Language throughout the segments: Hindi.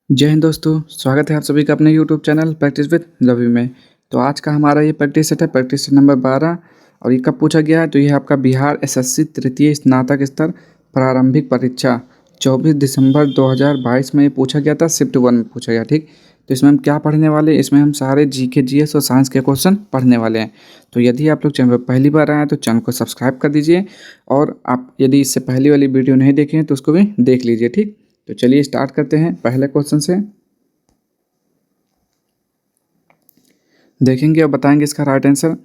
जय हिंद दोस्तों, स्वागत है आप सभी का अपने YouTube channel practice with Ravi में। तो आज का हमारा ये प्रैक्टिस सेट है, प्रैक्टिस सेट नंबर 12। और ये कब पूछा गया है? तो ये आपका बिहार एसएससी तृतीय स्नातक स्तर प्रारंभिक परीक्षा 24 दिसंबर 2022 में ये पूछा गया था, शिफ्ट 1 में पूछा गया। ठीक, तो इसमें हम क्या पढ़ने वाले हैं? इसमें हम सारे जीके जीएस और साइंस के क्वेश्चन पढ़ने वाले हैं। तो यदि आप लोग चैनल पर पहली बार आए हैं तो चैनल को सब्सक्राइब कर दीजिए, और आप यदि इससे पहली वाली वीडियो नहीं देखे हैं तो उसको भी देख लीजिए। ठीक, तो चलिए स्टार्ट करते हैं पहले क्वेश्चन से। देखेंगे और बताएंगे इसका राइट आंसर।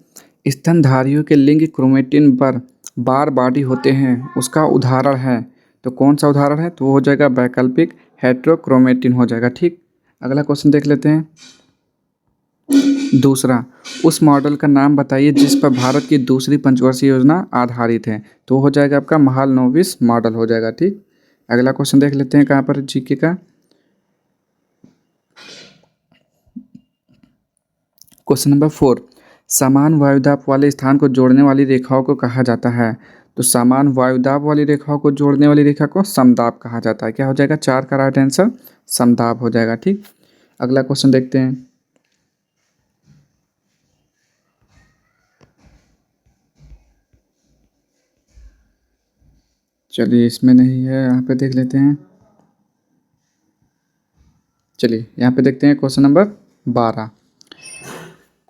स्तनधारियों के लिंग क्रोमेटिन पर बार बाडी होते हैं, उसका उदाहरण है। तो कौन सा उदाहरण है? तो वो हो जाएगा वैकल्पिक हेट्रोक्रोमेटिन हो जाएगा। ठीक, अगला क्वेश्चन देख लेते हैं। दूसरा, उस मॉडल का नाम बताइए जिस पर भारत की दूसरी पंचवर्षीय योजना आधारित है। तो हो जाएगा आपका महालनोबिस मॉडल हो जाएगा। ठीक, अगला क्वेश्चन देख लेते हैं कहाँ पर जीके का। क्वेश्चन नंबर 4, समान वायुदाब वाले स्थान को जोड़ने वाली रेखाओं को कहा जाता है। तो समान वायुदाब वाली रेखाओं को जोड़ने वाली रेखा को समदाब कहा जाता है। क्या हो जाएगा? 4 का राइट आंसर समदाब हो जाएगा। ठीक, अगला क्वेश्चन देखते हैं। चलिए, इसमें नहीं है, यहाँ पे देख लेते हैं। चलिए यहाँ पे देखते हैं क्वेश्चन नंबर 12।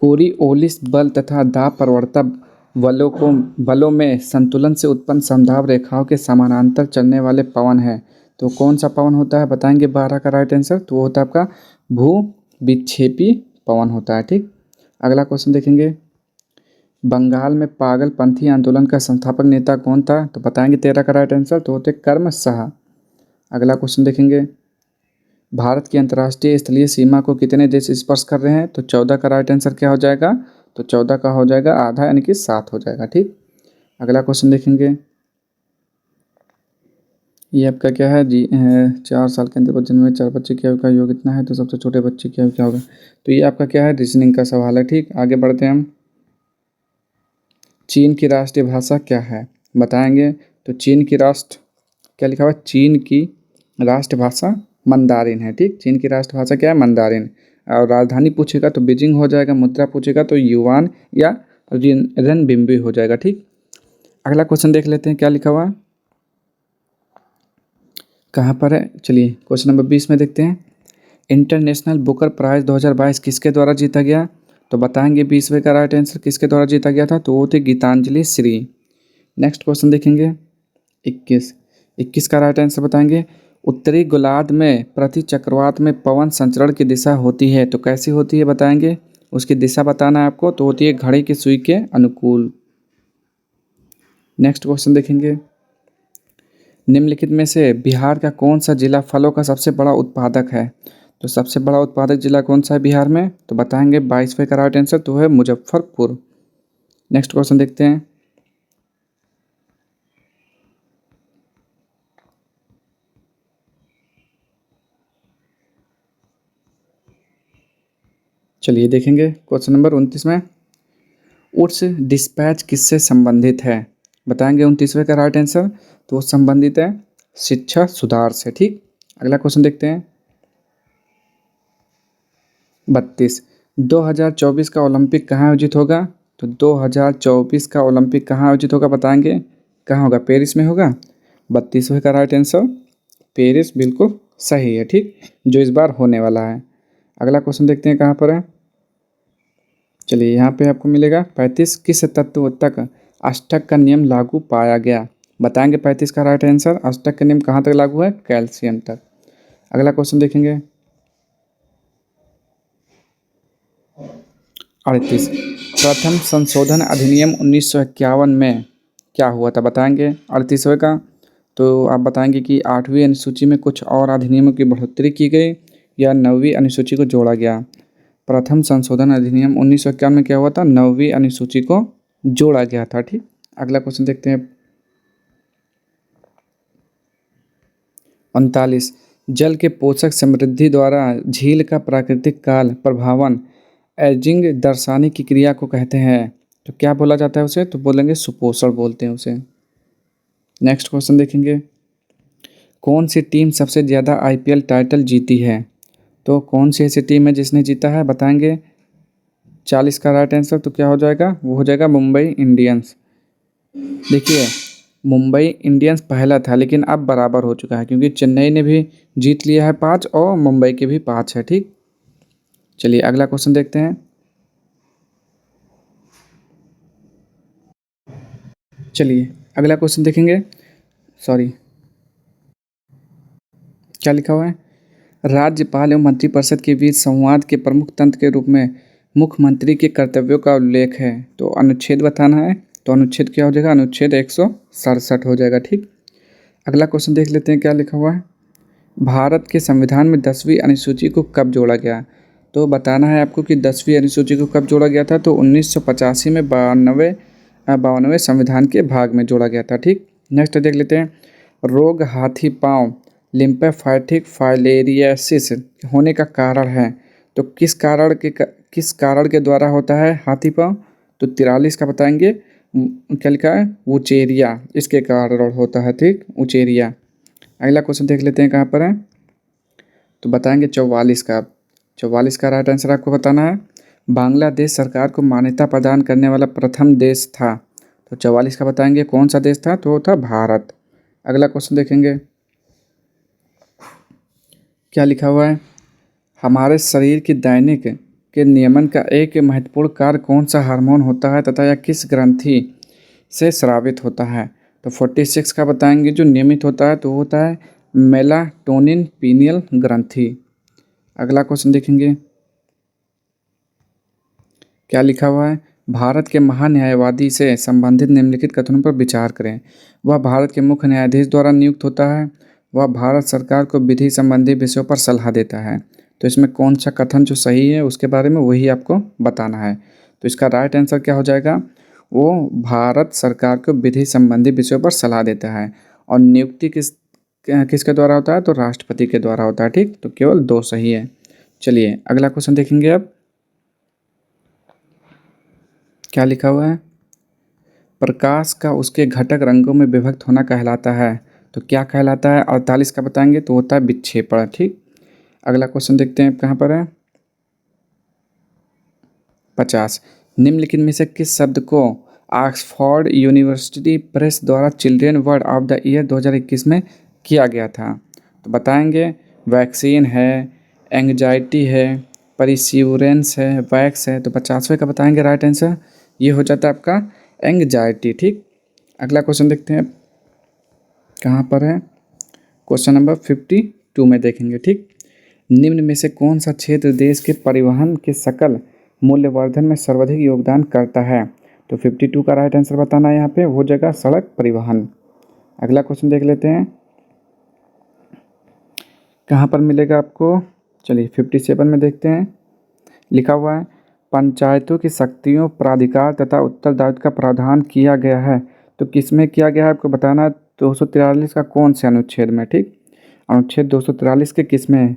कोरिओलिस बल तथा दाब प्रवणता बलों में संतुलन से उत्पन्न समदाब रेखाओं के समानांतर चलने वाले पवन है। तो कौन सा पवन होता है बताएंगे? 12 का राइट आंसर तो वो होता है आपका भू विक्षेपी पवन होता है। ठीक, अगला क्वेश्चन देखेंगे। बंगाल में पागलपंथी आंदोलन का संस्थापक नेता कौन था? तो बताएंगे 13 का राइट आंसर तो होते कर्म शाह। अगला क्वेश्चन देखेंगे। भारत की अंतर्राष्ट्रीय स्थलीय सीमा को कितने देश स्पर्श कर रहे हैं? तो 14 का राइट आंसर क्या हो जाएगा? तो 14 का हो जाएगा आधा, यानी कि 7 हो जाएगा। ठीक, अगला क्वेश्चन देखेंगे। ये आपका क्या है जी? 4 साल के अंदर जन्मे हुए 4 बच्चे की आयु का योग इतना है, तो सबसे छोटे बच्चे की आयु क्या होगा? तो ये आपका क्या है? रीजनिंग का सवाल है। ठीक, आगे बढ़ते हैं हम। चीन की राष्ट्रीय भाषा क्या है बताएंगे? तो चीन की राष्ट्र क्या लिखा हुआ है? चीन की राष्ट्रभाषा मंदारिन है। ठीक, चीन की राष्ट्रभाषा क्या है? मंदारिन। और राजधानी पूछेगा तो बीजिंग हो जाएगा, मुद्रा पूछेगा तो युआन या रेनबिम्बी हो जाएगा। ठीक, अगला क्वेश्चन देख लेते हैं क्या लिखा हुआ है, कहाँ पर है। चलिए क्वेश्चन नंबर 20 में देखते हैं। इंटरनेशनल बुकर प्राइज़ 2022 किसके द्वारा जीता गया? तो बताएंगे 20वें का राइट आंसर किसके द्वारा जीता गया था? तो वो थे गीतांजलि श्री। नेक्स्ट क्वेश्चन देखेंगे 21 का राइट आंसर बताएंगे। उत्तरी गोलार्ध में प्रति चक्रवात में पवन संचरण की दिशा होती है, तो कैसी होती है बताएंगे? उसकी दिशा बताना है आपको, तो होती है घड़ी की सुई के अनुकूल। नेक्स्ट क्वेश्चन देखेंगे। निम्नलिखित में से बिहार का कौन सा जिला फलों का सबसे बड़ा उत्पादक है? तो सबसे बड़ा उत्पादक जिला कौन सा है बिहार में? तो बताएंगे 22वें का राइट आंसर तो है मुजफ्फरपुर। नेक्स्ट क्वेश्चन देखते हैं। चलिए देखेंगे क्वेश्चन नंबर 29 में। उड्स डिस्पैच किससे संबंधित है? बताएंगे 29वें का राइट आंसर तो वो संबंधित है शिक्षा सुधार से। ठीक, अगला क्वेश्चन देखते हैं 32। 2024 का ओलंपिक कहाँ आयोजित होगा? तो 2024 का ओलंपिक कहाँ आयोजित होगा बताएंगे? कहाँ होगा? पेरिस में होगा। 32वें का राइट आंसर पेरिस बिल्कुल सही है। ठीक, जो इस बार होने वाला है। अगला क्वेश्चन देखते हैं कहाँ पर है। चलिए यहाँ पे आपको मिलेगा 35। किस तत्व तक अष्टक का नियम लागू पाया गया? बताएंगे 35 का राइट आंसर। अष्टक का नियम कहाँ तक लागू है? कैल्शियम तक। अगला क्वेश्चन देखेंगे 38। प्रथम संशोधन अधिनियम 1951 में क्या हुआ था बताएंगे? 38वें का तो आप बताएंगे कि 8वीं अनुसूची में कुछ और अधिनियमों की बढ़ोतरी की गई या 9वीं अनुसूची को जोड़ा गया? प्रथम संशोधन अधिनियम 1951 में क्या हुआ था? 9वीं अनुसूची को जोड़ा गया था। ठीक, अगला क्वेश्चन देखते हैं 39। जल के पोषक समृद्धि द्वारा झील का प्राकृतिक काल प्रभावन एजिंग दर्शाने की क्रिया को कहते हैं, तो क्या बोला जाता है उसे? तो बोलेंगे सुपोषण बोलते हैं उसे। नेक्स्ट क्वेश्चन देखेंगे। कौन सी टीम सबसे ज़्यादा आईपीएल टाइटल जीती है? तो कौन सी ऐसी टीम है जिसने जीता है बताएंगे 40 का राइट आंसर तो क्या हो जाएगा, वो हो जाएगा मुंबई इंडियंस। देखिए मुंबई इंडियंस पहला था लेकिन अब बराबर हो चुका है क्योंकि चेन्नई ने भी जीत लिया है 5 और मुंबई के भी 5 है। ठीक, चलिए अगला क्वेश्चन देखते हैं। चलिए अगला क्वेश्चन देखेंगे। सॉरी, क्या लिखा हुआ है, राज्यपाल एवं मंत्रिपरिषद के बीच संवाद के प्रमुख तंत्र के रूप में मुख्यमंत्री के कर्तव्यों का उल्लेख है। तो अनुच्छेद बताना है, तो अनुच्छेद क्या हो जाएगा, अनुच्छेद 167 हो जाएगा। ठीक, अगला क्वेश्चन देख लेते हैं क्या लिखा हुआ है। भारत के संविधान में 10वीं अनुसूची को कब जोड़ा गया। तो बताना है आपको कि 10वीं अनुसूची को कब जोड़ा गया था। तो 1985 में 92वें संविधान के भाग में जोड़ा गया था। ठीक, नेक्स्ट देख लेते हैं। रोग हाथी पांव लिम्फेफाइटिक फाइलेरियासिस होने का कारण है। तो किस कारण के द्वारा होता है हाथी पांव। तो 43 का बताएंगे, क्या लिखा है, उचेरिया, इसके कारण होता है। ठीक, उचेरिया। अगला क्वेश्चन देख लेते हैं कहाँ पर है, तो बताएंगे 44 का। 44 का राइट आंसर आपको बताना है। बांग्लादेश सरकार को मान्यता प्रदान करने वाला प्रथम देश था। तो 44 का बताएंगे कौन सा देश था, तो वो था भारत। अगला क्वेश्चन देखेंगे, क्या लिखा हुआ है, हमारे शरीर की दैनिक के नियमन का एक महत्वपूर्ण कार्य कौन सा हार्मोन होता है तथा यह किस ग्रंथि से स्रावित होता है। तो 46 का बताएंगे, जो नियमित होता है तो होता है मेलाटोनिन पीनियल ग्रंथि। अगला क्वेश्चन देखेंगे, क्या लिखा हुआ है, भारत के महान्यायवादी से संबंधित निम्नलिखित कथनों पर विचार करें। वह भारत के मुख्य न्यायाधीश द्वारा नियुक्त होता है। वह भारत सरकार को विधि संबंधी विषयों पर सलाह देता है। तो इसमें कौन सा कथन जो सही है उसके बारे में वही आपको बताना है। तो इसका राइट आंसर क्या हो जाएगा, वो भारत सरकार को विधि संबंधी विषयों पर सलाह देता है। और नियुक्ति किसके द्वारा होता है, तो राष्ट्रपति के द्वारा होता है। ठीक, तो केवल 2 सही है। चलिए अगला क्वेश्चन देखेंगे अब, क्या लिखा हुआ है, प्रकाश का उसके घटक रंगों में विभक्त होना कहलाता है। तो क्या कहलाता है, 48 का बताएंगे तो होता है विक्षेपण। ठीक, अगला क्वेश्चन देखते हैं कहाँ पर है, 50, निम्नलिखित में से किस शब्द को ऑक्सफोर्ड यूनिवर्सिटी प्रेस द्वारा children word of the year 2021 में किया गया था। तो बताएंगे वैक्सीन है, एंग्जाइटी है, परिस्यूरेंस है, वैक्स है। तो 50वें का बताएंगे राइट आंसर, ये हो जाता है आपका एंग्जाइटी। ठीक, अगला क्वेश्चन देखते हैं कहाँ पर है, क्वेश्चन नंबर 52 में देखेंगे। ठीक, निम्न में से कौन सा क्षेत्र देश के परिवहन के सकल मूल्यवर्धन में सर्वाधिक योगदान करता है। तो 52 का राइट आंसर बताना है यहाँ पे, वो जगह सड़क परिवहन। अगला क्वेश्चन देख लेते हैं कहाँ पर मिलेगा आपको। चलिए 57 में देखते हैं, लिखा हुआ है पंचायतों की शक्तियों प्राधिकार तथा उत्तरदायित्व का प्रावधान किया गया है। तो किस में किया गया है आपको बताना है, 243 का कौन से अनुच्छेद में। ठीक, अनुच्छेद 243 के किस में है,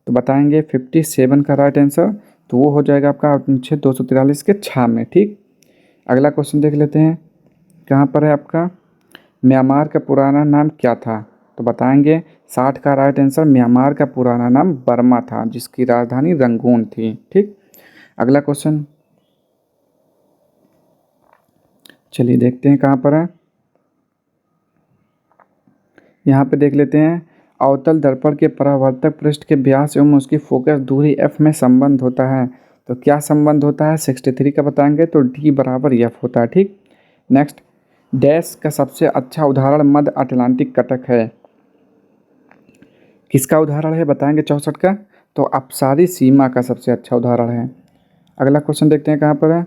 तो बताएंगे 57 का राइट आंसर, तो वो हो जाएगा आपका अनुच्छेद 243 के 6 में। ठीक, अगला क्वेश्चन देख लेते हैं कहाँ पर है आपका, म्यांमार का पुराना नाम क्या था। तो बताएंगे 60 का राइट आंसर, म्यांमार का पुराना नाम बर्मा था जिसकी राजधानी रंगून थी। ठीक, अगला क्वेश्चन चलिए देखते हैं कहाँ पर है, यहाँ पे देख लेते हैं अवतल दर्पण के परावर्तक पृष्ठ के व्यास एवं उसकी फोकस दूरी f में संबंध होता है। तो क्या संबंध होता है, 63 का बताएंगे तो d बराबर f होता है। ठीक, नेक्स्ट, डैश का सबसे अच्छा उदाहरण मध्य अटलांटिक कटक है। किसका उदाहरण है बताएंगे 64 का, तो अपसारी सीमा का सबसे अच्छा उदाहरण है। अगला क्वेश्चन देखते हैं कहाँ पर है,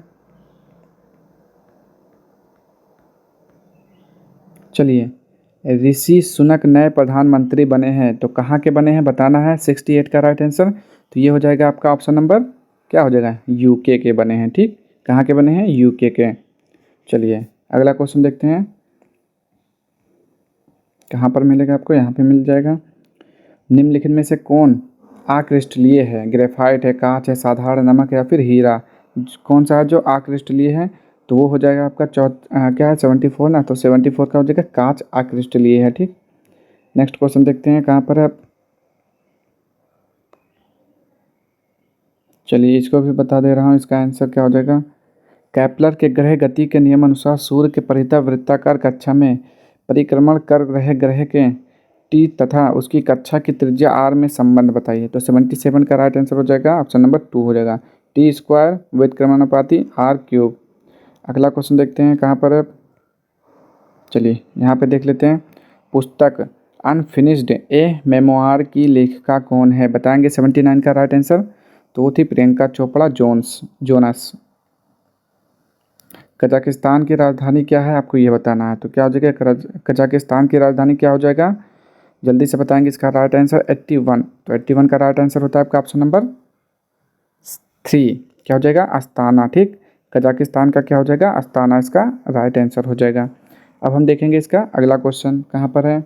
चलिए ऋषि सुनक नए प्रधानमंत्री बने हैं। तो कहाँ के बने हैं बताना है, 68 का राइट आंसर, तो ये हो जाएगा आपका ऑप्शन नंबर, क्या हो जाएगा, यूके के बने हैं। ठीक, कहाँ के बने हैं, यूके के। चलिए अगला क्वेश्चन देखते हैं कहाँ पर मिलेगा आपको, यहाँ पे मिल जाएगा। निम्नलिखित में से कौन अक्रिस्टलीय है, ग्रेफाइट है, कांच है, साधारण नमक है या फिर हीरा। कौन सा है जो अक्रिस्टलीय है, तो वो हो जाएगा आपका क्या है 74 ना, तो 74 का हो जाएगा कांच अक्रिस्टलीय है। ठीक, नेक्स्ट क्वेश्चन देखते हैं कहाँ पर है, चलिए इसको भी बता दे रहा हूँ, इसका आंसर क्या हो जाएगा। केपलर के ग्रह गति के नियम अनुसार सूर्य के परितः वृत्ताकार कक्षा में परिक्रमण कर रहे ग्रह के टी तथा उसकी कक्षा की त्रिज्या आर में संबंध बताइए। तो 77 का राइट आंसर हो जाएगा ऑप्शन नंबर 2 हो जाएगा, टी स्क्वायर व्युत्क्रमानुपाती आर क्यूब। अगला क्वेश्चन देखते हैं कहाँ पर है। चलिए यहाँ पे देख लेते हैं। पुस्तक अनफिनिश्ड ए मेमोआर की लेखिका कौन है, बताएंगे 79 का राइट आंसर। तो वो थी प्रियंका चोपड़ा जोनस। कजाकिस्तान की राजधानी क्या है, आपको ये बताना है। तो क्या हो जाएगा, कजाकिस्तान की राजधानी क्या हो जाएगा, जल्दी से बताएंगे इसका राइट आंसर 81। तो 81 का राइट आंसर होता है आपका ऑप्शन नंबर 3, क्या हो जाएगा, अस्ताना। ठीक, कजाकिस्तान का क्या हो जाएगा, अस्ताना इसका राइट आंसर हो जाएगा। अब हम देखेंगे इसका अगला क्वेश्चन कहाँ पर है।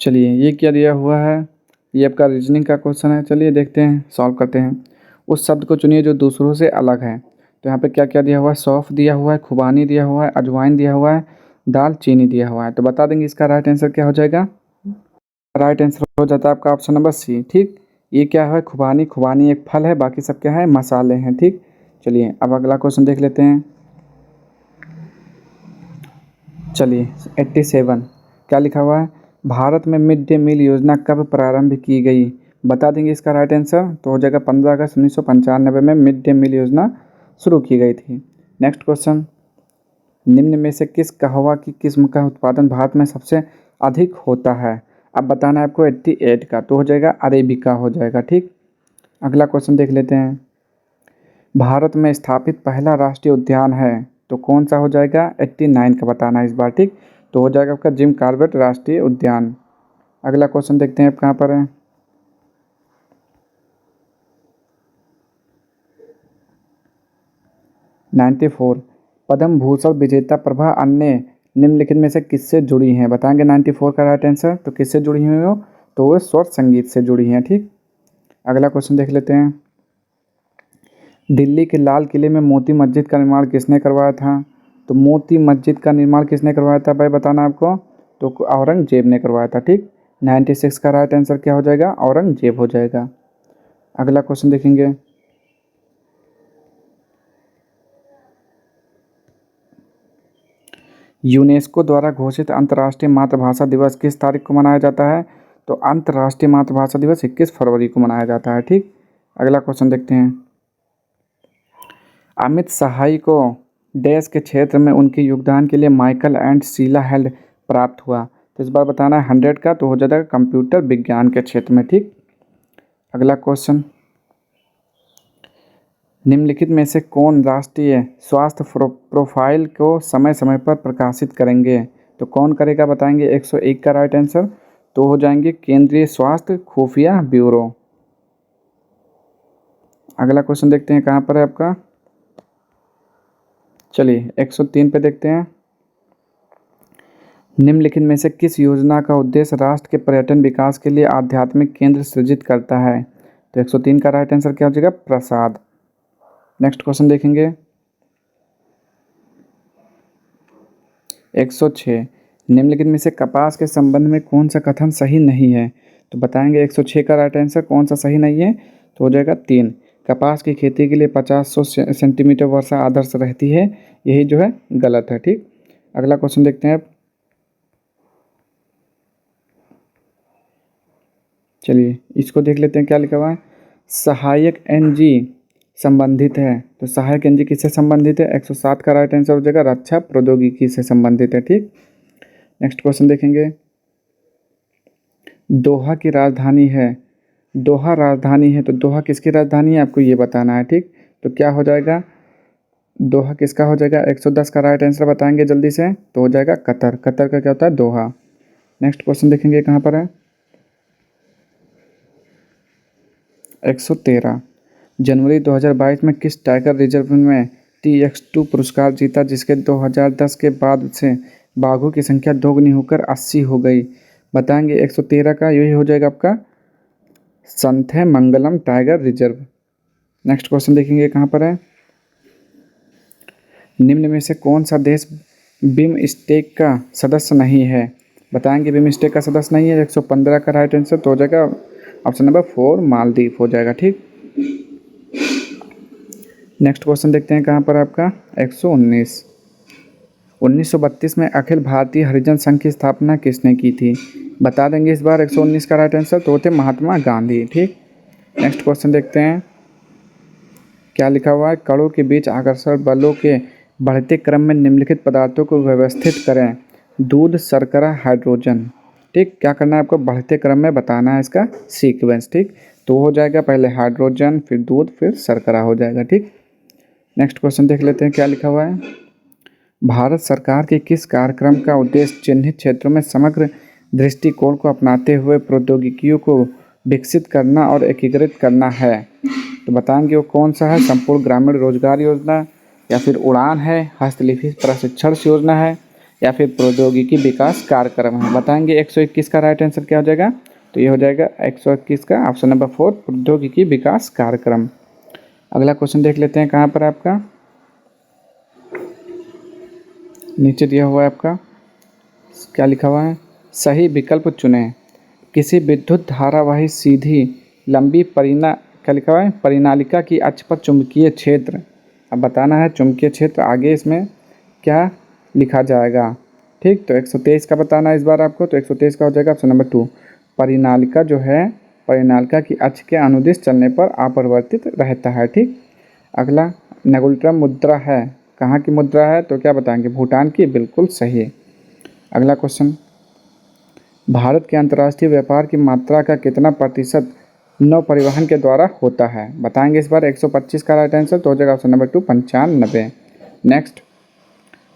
चलिए ये क्या दिया हुआ है, ये आपका रीजनिंग का क्वेश्चन है। चलिए देखते हैं, सॉल्व करते हैं। उस शब्द को चुनिए जो दूसरों से अलग है। तो यहाँ पे क्या क्या दिया हुआ है, सौंफ दिया हुआ है, खुबानी दिया हुआ है, अजवाइन दिया हुआ है, दाल चीनी दिया हुआ है। तो बता देंगे इसका राइट आंसर क्या हो जाएगा। राइट आंसर हो जाता है आपका ऑप्शन नंबर सी। ठीक, ये क्या है, खुबानी। खुबानी एक फल है, बाकी सब क्या है, मसाले हैं। ठीक, चलिए अब अगला क्वेश्चन देख लेते हैं। चलिए 87 क्या लिखा हुआ है, भारत में मिड डे मील योजना कब प्रारंभ की गई, बता देंगे इसका राइट आंसर। तो हो जाएगा 15 अगस्त 1995 में मिड डे मील योजना शुरू की गई थी। नेक्स्ट क्वेश्चन, निम्न में से किस कहवा की किस्म का उत्पादन भारत में सबसे अधिक होता है। अब बताना है आपको 88 का। तो हो जाएगा अरेबिका हो जाएगा। ठीक, अगला क्वेश्चन देख लेते हैं। भारत में स्थापित पहला राष्ट्रीय उद्यान है, तो कौन सा हो जाएगा, 89 का बताना है इस बार। ठीक, तो हो जाएगा आपका जिम कॉर्बेट राष्ट्रीय उद्यान। अगला क्वेश्चन देखते हैं आप कहाँ पर है। नाइन्टी फोर, पद्म भूषण विजेता प्रभा अन्य निम्नलिखित में से किससे जुड़ी हैं, बताएंगे 94 का राइट आंसर। तो किससे जुड़ी हुई हो, तो वो स्वर संगीत से जुड़ी हैं। ठीक, अगला क्वेश्चन देख लेते हैं। दिल्ली के लाल किले में मोती मस्जिद का निर्माण किसने करवाया था। तो मोती मस्जिद का निर्माण किसने करवाया था भाई, बताना आपको। तो औरंगजेब ने करवाया था। ठीक, 96 का राइट आंसर क्या हो जाएगा, औरंगजेब हो जाएगा। अगला क्वेश्चन देखेंगे। यूनेस्को द्वारा घोषित अंतर्राष्ट्रीय मातृभाषा दिवस किस तारीख को मनाया जाता है। तो अंतर्राष्ट्रीय मातृभाषा दिवस 21 फरवरी को मनाया जाता है। ठीक, अगला क्वेश्चन देखते हैं। अमित सहाय को डैश के क्षेत्र में उनके योगदान के लिए माइकल एंड शीला हेल्ड प्राप्त हुआ। तो इस बार बताना है 100 का। तो हो जाएगा कंप्यूटर विज्ञान के क्षेत्र में। ठीक, अगला क्वेश्चन, निम्नलिखित में से कौन राष्ट्रीय स्वास्थ्य प्रोफाइल को समय समय पर प्रकाशित करेंगे। तो कौन करेगा, बताएंगे 101 का राइट आंसर। तो हो जाएंगे केंद्रीय स्वास्थ्य खुफिया ब्यूरो। अगला क्वेश्चन देखते हैं कहाँ पर है आपका। चलिए 103 पे देखते हैं। निम्नलिखित में से किस योजना का उद्देश्य राष्ट्र के पर्यटन विकास के लिए आध्यात्मिक केंद्र सृजित करता है। तो 103 का राइट आंसर क्या हो जाएगा, प्रसाद। नेक्स्ट क्वेश्चन देखेंगे। 106, निम्नलिखित में से कपास के संबंध में कौन सा कथन सही नहीं है। तो बताएंगे 106 का राइट आंसर कौन सा सही नहीं है। तो हो जाएगा 3, कपास की खेती के लिए 50-100 सेंटीमीटर वर्षा आदर्श रहती है, यही जो है गलत है। ठीक, अगला क्वेश्चन देखते हैं आप। चलिए इसको देख लेते हैं क्या लिखा हुआ है। सहायक एनजी संबंधित है। तो सहायक एनजी किससे संबंधित है, 107 का राइट आंसर हो जाएगा रक्षा प्रौद्योगिकी से संबंधित है। ठीक, नेक्स्ट क्वेश्चन देखेंगे। दोहा की राजधानी है, दोहा राजधानी है, तो दोहा किसकी राजधानी है, आपको ये बताना है। ठीक, तो क्या हो जाएगा, दोहा किसका हो जाएगा, 110 का राइट आंसर बताएंगे जल्दी से। तो हो जाएगा कतर। कतर का क्या होता है, दोहा। नेक्स्ट क्वेश्चन देखेंगे कहाँ पर है। 113, जनवरी 2022 में किस टाइगर रिजर्व में TX2 पुरस्कार जीता, जिसके 2010 के बाद से बाघों की संख्या दोगुनी होकर 80 हो गई। बताएंगे 113 का, यही हो जाएगा आपका संथय मंगलम टाइगर रिजर्व। नेक्स्ट क्वेश्चन देखेंगे कहाँ पर है। निम्न में से कौन सा देश बिमस्टेक का सदस्य नहीं है, बताएंगे बिमस्टेक का सदस्य नहीं है। 115 का राइट आंसर तो हो जाएगा ऑप्शन नंबर 4 मालदीव हो जाएगा। ठीक, नेक्स्ट क्वेश्चन देखते हैं कहाँ पर आपका 119। 1932 में अखिल भारतीय हरिजन संघ की स्थापना किसने की थी? बता देंगे इस बार 119 का राइट आंसर, तो थे महात्मा गांधी। ठीक, नेक्स्ट क्वेश्चन देखते हैं क्या लिखा हुआ है। कणों के बीच आकर्षण बलों के बढ़ते क्रम में निम्नलिखित पदार्थों को व्यवस्थित करें। दूध, शर्करा, हाइड्रोजन। ठीक, क्या करना है आपको, बढ़ते क्रम में बताना है इसका सीक्वेंस। ठीक, तो हो जाएगा पहले हाइड्रोजन, फिर दूध, फिर शर्करा हो जाएगा। ठीक, नेक्स्ट क्वेश्चन देख लेते हैं क्या लिखा हुआ है। भारत सरकार के किस कार्यक्रम का उद्देश्य चिन्हित क्षेत्रों में समग्र दृष्टिकोण को अपनाते हुए प्रौद्योगिकियों को विकसित करना और एकीकृत करना है? तो बताएंगे वो कौन सा है। संपूर्ण ग्रामीण रोजगार योजना, या फिर उड़ान है, हस्तलिपि प्रशिक्षण योजना है, या फिर प्रौद्योगिकी विकास कार्यक्रम है? बताएंगे 121 का राइट आंसर क्या हो जाएगा। तो ये हो जाएगा 121 का ऑप्शन नंबर 4 प्रौद्योगिकी विकास कार्यक्रम। अगला क्वेश्चन देख लेते हैं कहाँ पर आपका, नीचे दिया हुआ है आपका, क्या लिखा हुआ है। सही विकल्प चुनें। किसी विद्युत धारावाही सीधी लंबी क्या लिखा हुआ है, परिनालिका की अक्ष पर चुंबकीय क्षेत्र। अब बताना है चुंबकीय क्षेत्र, आगे इसमें क्या लिखा जाएगा। ठीक, तो 123 का बताना है इस बार आपको, तो 123 का हो जाएगा ऑप्शन नंबर 2। परिनालिका जो है, परिनालिका की अक्ष के अनुदिश चलने पर अपरिवर्तित रहता है। ठीक, अगला नेगुलट्रम मुद्रा है, कहाँ की मुद्रा है, तो क्या बताएंगे, भूटान की, बिल्कुल सही। अगला क्वेश्चन, भारत के अंतर्राष्ट्रीय व्यापार की मात्रा का कितना प्रतिशत नौ परिवहन के द्वारा होता है? बताएंगे इस बार 125 का राइट आंसर, तो हो जाएगा ऑप्शन नंबर 2 95। नेक्स्ट,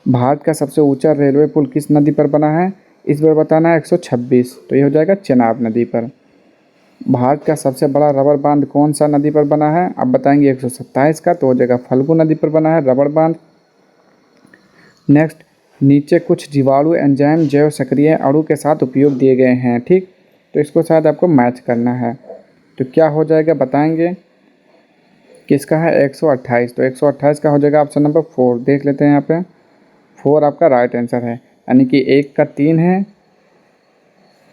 भारत का सबसे ऊंचा रेलवे पुल किस नदी पर बना है? इस बार बताना है 126, तो ये हो जाएगा चेनाब नदी पर। भारत का सबसे बड़ा रबर बांध कौन सा नदी पर बना है? अब बताएंगे 127 का, तो हो जाएगा फल्गु नदी पर बना है रबर बांध। नेक्स्ट, नीचे कुछ जीवाणु एंजाइम जैव सक्रिय अणु के साथ उपयोग दिए गए हैं। ठीक, तो इसको शायद आपको मैच करना है, तो क्या हो जाएगा बताएंगे। किसका है 128, तो 128 का हो जाएगा ऑप्शन नंबर 4। देख लेते हैं यहाँ पे 4 आपका राइट आंसर है, यानी कि 1 का 3 है।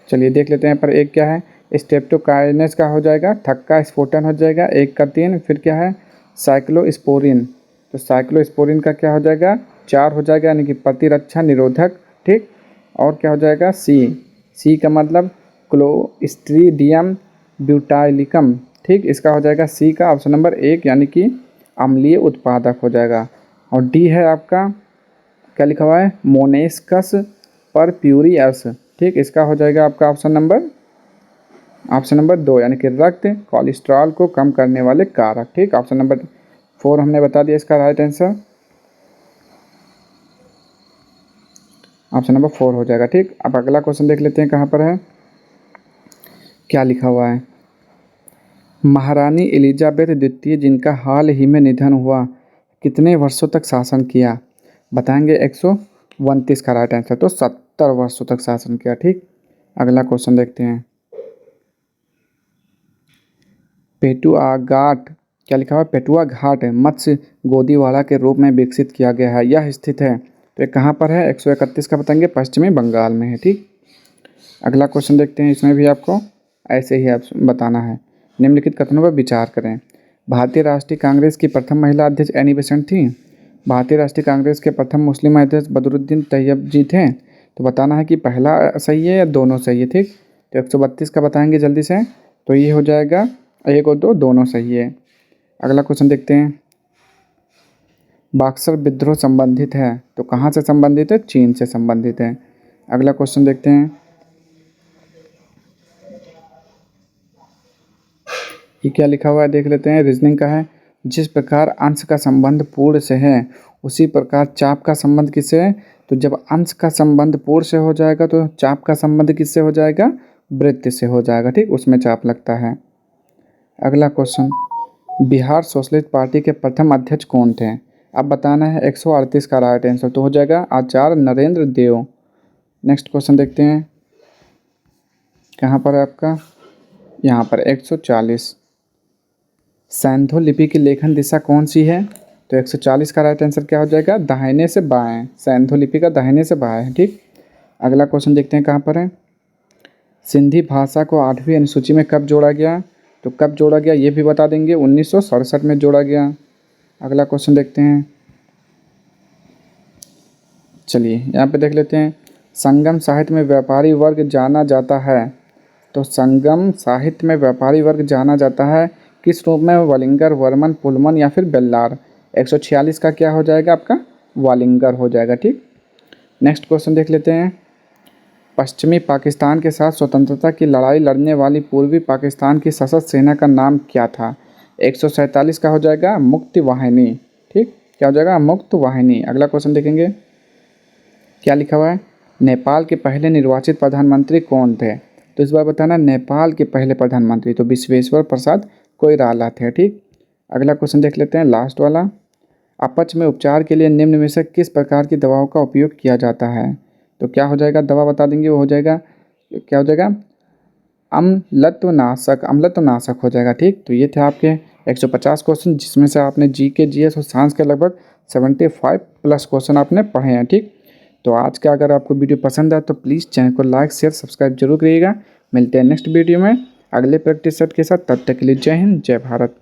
चलिए देख लेते हैं यहाँ पर एक क्या है, स्ट्रेप्टोकाइनेस का हो जाएगा, थक्का स्फोटन हो जाएगा 1 का 3। फिर क्या है, साइक्लोस्पोरिन, तो साइक्लोस्पोरिन का क्या हो जाएगा 4 हो जाएगा, यानी कि प्रतिरक्षा निरोधक। ठीक, और क्या हो जाएगा सी का मतलब क्लोस्ट्रीडियम ब्यूटाइलिकम। ठीक, इसका हो जाएगा सी का ऑप्शन नंबर 1, यानी कि अम्लीय उत्पादक हो जाएगा। और डी है आपका, क्या लिखा हुआ है, मोनेस्कस परप्यूरियस। ठीक, इसका हो जाएगा आपका ऑप्शन नंबर 2, यानी कि रक्त कोलेस्ट्रॉल को कम करने वाले कारक। ठीक, ऑप्शन नंबर 4 हमने बता दिया इसका राइट आंसर, ऑप्शन नंबर 4 हो जाएगा। ठीक, अब अगला क्वेश्चन देख लेते हैं कहाँ पर है, क्या लिखा हुआ है। महारानी एलिजाबेथ द्वितीय जिनका हाल ही में निधन हुआ, कितने वर्षों तक शासन किया? बताएंगे 129 का राइट आंसर, तो 70 वर्षों तक शासन किया। ठीक, अगला क्वेश्चन देखते हैं। पेटुआ घाट, क्या लिखा हुआ है, पेटुआ घाट मत्स्य गोदीवाड़ा के रूप में विकसित किया गया है, यह स्थित है, तो ये कहाँ पर है? 131 का बताएंगे, पश्चिमी बंगाल में है। ठीक, अगला क्वेश्चन देखते हैं, इसमें भी आपको ऐसे ही आप बताना है। निम्नलिखित कथनों पर विचार करें। भारतीय राष्ट्रीय कांग्रेस की प्रथम महिला अध्यक्ष एनी बेसेंट थी। भारतीय राष्ट्रीय कांग्रेस के प्रथम मुस्लिम अध्यक्ष बदरुद्दीन तैयब जी थे। तो बताना है कि पहला सही है या दोनों सही है। ठीक, तो 132 का बताएंगे जल्दी से, तो ये हो जाएगा 1 और 2 दोनों सही है। अगला क्वेश्चन देखते हैं। बक्सर विद्रोह संबंधित है, तो कहाँ से संबंधित है? चीन से संबंधित है। अगला क्वेश्चन देखते हैं, ये क्या लिखा हुआ है देख लेते हैं, रीजनिंग का है। जिस प्रकार अंश का संबंध पूर्ण से है उसी प्रकार चाप का संबंध किससे है? तो जब अंश का संबंध पूर्ण से हो जाएगा तो चाप का संबंध किससे हो जाएगा? वृत्त से हो जाएगा। ठीक, उसमें चाप लगता है। अगला क्वेश्चन, बिहार सोशलिस्ट पार्टी के प्रथम अध्यक्ष कौन थे? अब बताना है 138 का राइट आंसर, तो हो जाएगा आचार्य नरेंद्र देव। नेक्स्ट क्वेश्चन देखते हैं, कहाँ पर है आपका, यहाँ पर 140। सैंधो लिपि की लेखन दिशा कौन सी है? तो 140 का राइट आंसर क्या हो जाएगा? दाहिने से बाएं। सैंधो लिपि का दाहिने से बाएं है। ठीक, अगला क्वेश्चन देखते हैं कहाँ पर है। सिंधी भाषा को 8वीं अनुसूची में कब जोड़ा गया? तो कब जोड़ा गया ये भी बता देंगे। 1967 में जोड़ा गया। अगला क्वेश्चन देखते हैं। चलिए यहाँ पे देख लेते हैं। संगम साहित्य में व्यापारी वर्ग जाना जाता है। तो संगम साहित्य में व्यापारी वर्ग जाना जाता है किस रूप में? वालिंगर, वर्मन, पुलमन या फिर बेल्लार। 146 का क्या हो जाएगा आपका? वालिंगर हो जाएगा। ठीक, नेक्स्ट क्वेश्चन देख लेते हैं। पश्चिमी पाकिस्तान के साथ स्वतंत्रता की लड़ाई लड़ने वाली पूर्वी पाकिस्तान की सशस्त्र सेना का नाम क्या था? 147 का हो जाएगा मुक्ति वाहिनी। ठीक, क्या हो जाएगा? मुक्त वाहिनी। अगला क्वेश्चन देखेंगे, क्या लिखा हुआ है? नेपाल के पहले निर्वाचित प्रधानमंत्री कौन थे? तो इस बार बताना, नेपाल के पहले प्रधानमंत्री तो विश्वेश्वर प्रसाद कोइराला थे। ठीक, अगला क्वेश्चन देख लेते हैं, लास्ट वाला। अपच में उपचार के लिए निम्न में से किस प्रकार की दवाओं का उपयोग किया जाता है? तो क्या हो जाएगा? दवा बता देंगे, वो हो जाएगा, क्या हो जाएगा? अम्लत्वनाशक, अम्लत्वनाशक हो जाएगा। ठीक, तो ये थे आपके 150 क्वेश्चन, जिसमें से आपने जीके, जीएस और साइंस के लगभग 75 प्लस क्वेश्चन आपने पढ़े हैं। ठीक, तो आज का अगर आपको वीडियो पसंद आए तो प्लीज़ चैनल को लाइक, शेयर, सब्सक्राइब जरूर करिएगा। मिलते हैं नेक्स्ट वीडियो में अगले प्रैक्टिस सेट के साथ। तब तक के लिए जय हिंद, जय भारत।